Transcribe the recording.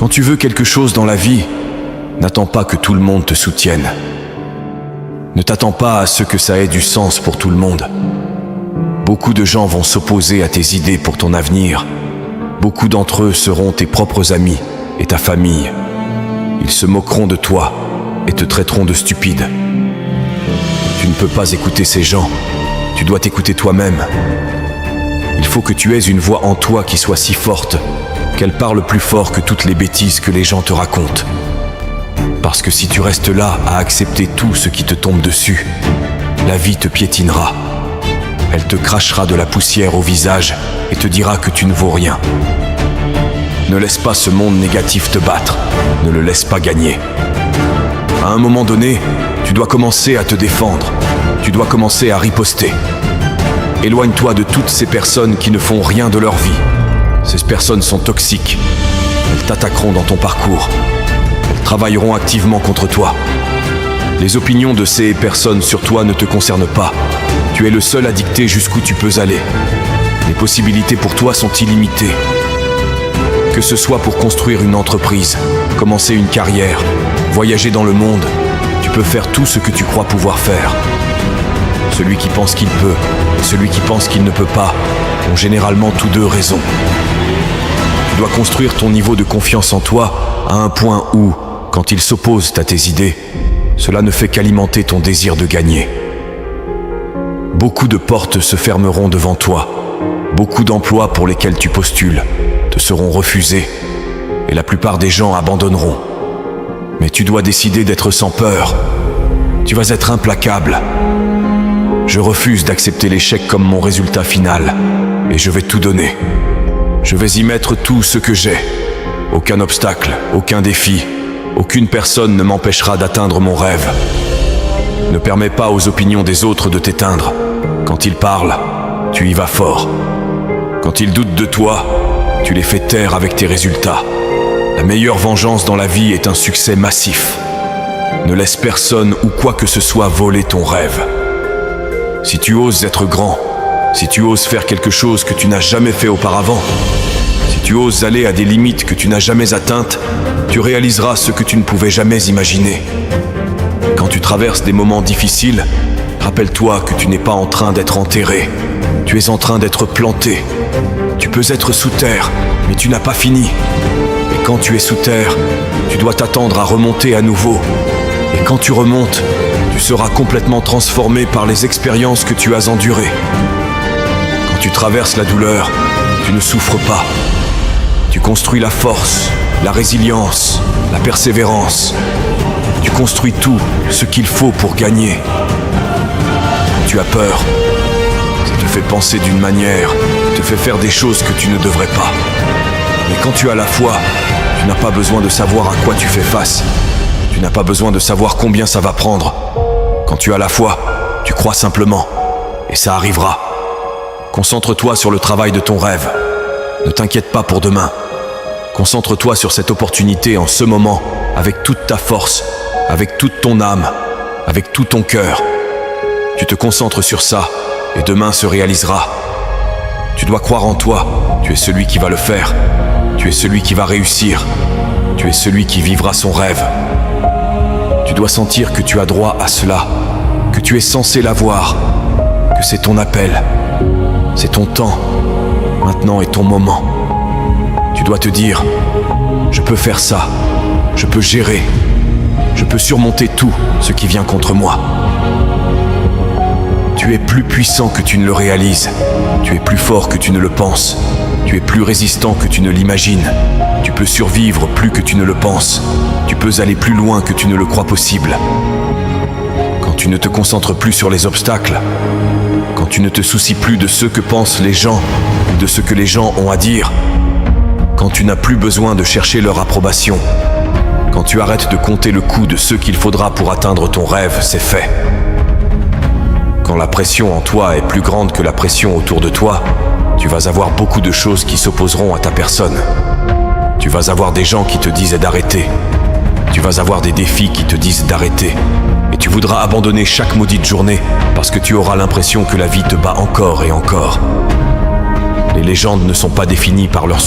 Quand tu veux quelque chose dans la vie, n'attends pas que tout le monde te soutienne. Ne t'attends pas à ce que ça ait du sens pour tout le monde. Beaucoup de gens vont s'opposer à tes idées pour ton avenir. Beaucoup d'entre eux seront tes propres amis et ta famille. Ils se moqueront de toi et te traiteront de stupide. Tu ne peux pas écouter ces gens, tu dois t'écouter toi-même. Il faut que tu aies une voix en toi qui soit si forte qu'elle parle plus fort que toutes les bêtises que les gens te racontent. Parce que si tu restes là à accepter tout ce qui te tombe dessus, la vie te piétinera. Elle te crachera de la poussière au visage et te dira que tu ne vaux rien. Ne laisse pas ce monde négatif te battre, ne le laisse pas gagner. À un moment donné, tu dois commencer à te défendre, tu dois commencer à riposter. Éloigne-toi de toutes ces personnes qui ne font rien de leur vie. Ces personnes sont toxiques, elles t'attaqueront dans ton parcours. Elles travailleront activement contre toi. Les opinions de ces personnes sur toi ne te concernent pas. Tu es le seul à dicter jusqu'où tu peux aller. Les possibilités pour toi sont illimitées. Que ce soit pour construire une entreprise, commencer une carrière, voyager dans le monde, tu peux faire tout ce que tu crois pouvoir faire. Celui qui pense qu'il peut et celui qui pense qu'il ne peut pas ont généralement tous deux raison. Tu dois construire ton niveau de confiance en toi à un point où, quand ils s'opposent à tes idées, cela ne fait qu'alimenter ton désir de gagner. Beaucoup de portes se fermeront devant toi. Beaucoup d'emplois pour lesquels tu postules te seront refusés et la plupart des gens abandonneront. Mais tu dois décider d'être sans peur. Tu vas être implacable. Je refuse d'accepter l'échec comme mon résultat final et je vais tout donner. Je vais y mettre tout ce que j'ai. Aucun obstacle, aucun défi, aucune personne ne m'empêchera d'atteindre mon rêve. Ne permets pas aux opinions des autres de t'éteindre. Quand ils parlent, tu y vas fort. Quand ils doutent de toi, tu les fais taire avec tes résultats. La meilleure vengeance dans la vie est un succès massif. Ne laisse personne ou quoi que ce soit voler ton rêve. Si tu oses être grand, si tu oses faire quelque chose que tu n'as jamais fait auparavant, si tu oses aller à des limites que tu n'as jamais atteintes, tu réaliseras ce que tu ne pouvais jamais imaginer. Quand tu traverses des moments difficiles, rappelle-toi que tu n'es pas en train d'être enterré. Tu es en train d'être planté. Tu peux être sous terre, mais tu n'as pas fini. Et quand tu es sous terre, tu dois t'attendre à remonter à nouveau. Et quand tu remontes, tu seras complètement transformé par les expériences que tu as endurées. Quand tu traverses la douleur, tu ne souffres pas. Tu construis la force, la résilience, la persévérance. Tu construis tout ce qu'il faut pour gagner. Quand tu as peur, ça te fait penser d'une manière, te fait faire des choses que tu ne devrais pas. Mais quand tu as la foi, tu n'as pas besoin de savoir à quoi tu fais face. Tu n'as pas besoin de savoir combien ça va prendre. Quand tu as la foi, tu crois simplement, et ça arrivera. Concentre-toi sur le travail de ton rêve. Ne t'inquiète pas pour demain. Concentre-toi sur cette opportunité en ce moment, avec toute ta force, avec toute ton âme, avec tout ton cœur. Tu te concentres sur ça, et demain se réalisera. Tu dois croire en toi, tu es celui qui va le faire. Tu es celui qui va réussir. Tu es celui qui vivra son rêve. Tu dois sentir que tu as droit à cela, que tu es censé l'avoir, que c'est ton appel, c'est ton temps, maintenant est ton moment. Tu dois te dire, je peux faire ça, je peux gérer, je peux surmonter tout ce qui vient contre moi. Tu es plus puissant que tu ne le réalises, tu es plus fort que tu ne le penses, tu es plus résistant que tu ne l'imagines, tu peux survivre plus que tu ne le penses, tu peux aller plus loin que tu ne le crois possible. Quand tu ne te concentres plus sur les obstacles, quand tu ne te soucies plus de ce que pensent les gens ou de ce que les gens ont à dire, quand tu n'as plus besoin de chercher leur approbation, quand tu arrêtes de compter le coût de ce qu'il faudra pour atteindre ton rêve, c'est fait. Quand la pression en toi est plus grande que la pression autour de toi, tu vas avoir beaucoup de choses qui s'opposeront à ta personne. Tu vas avoir des gens qui te disent d'arrêter. Tu vas avoir des défis qui te disent d'arrêter. Et tu voudras abandonner chaque maudite journée parce que tu auras l'impression que la vie te bat encore et encore. Les légendes ne sont pas définies par leur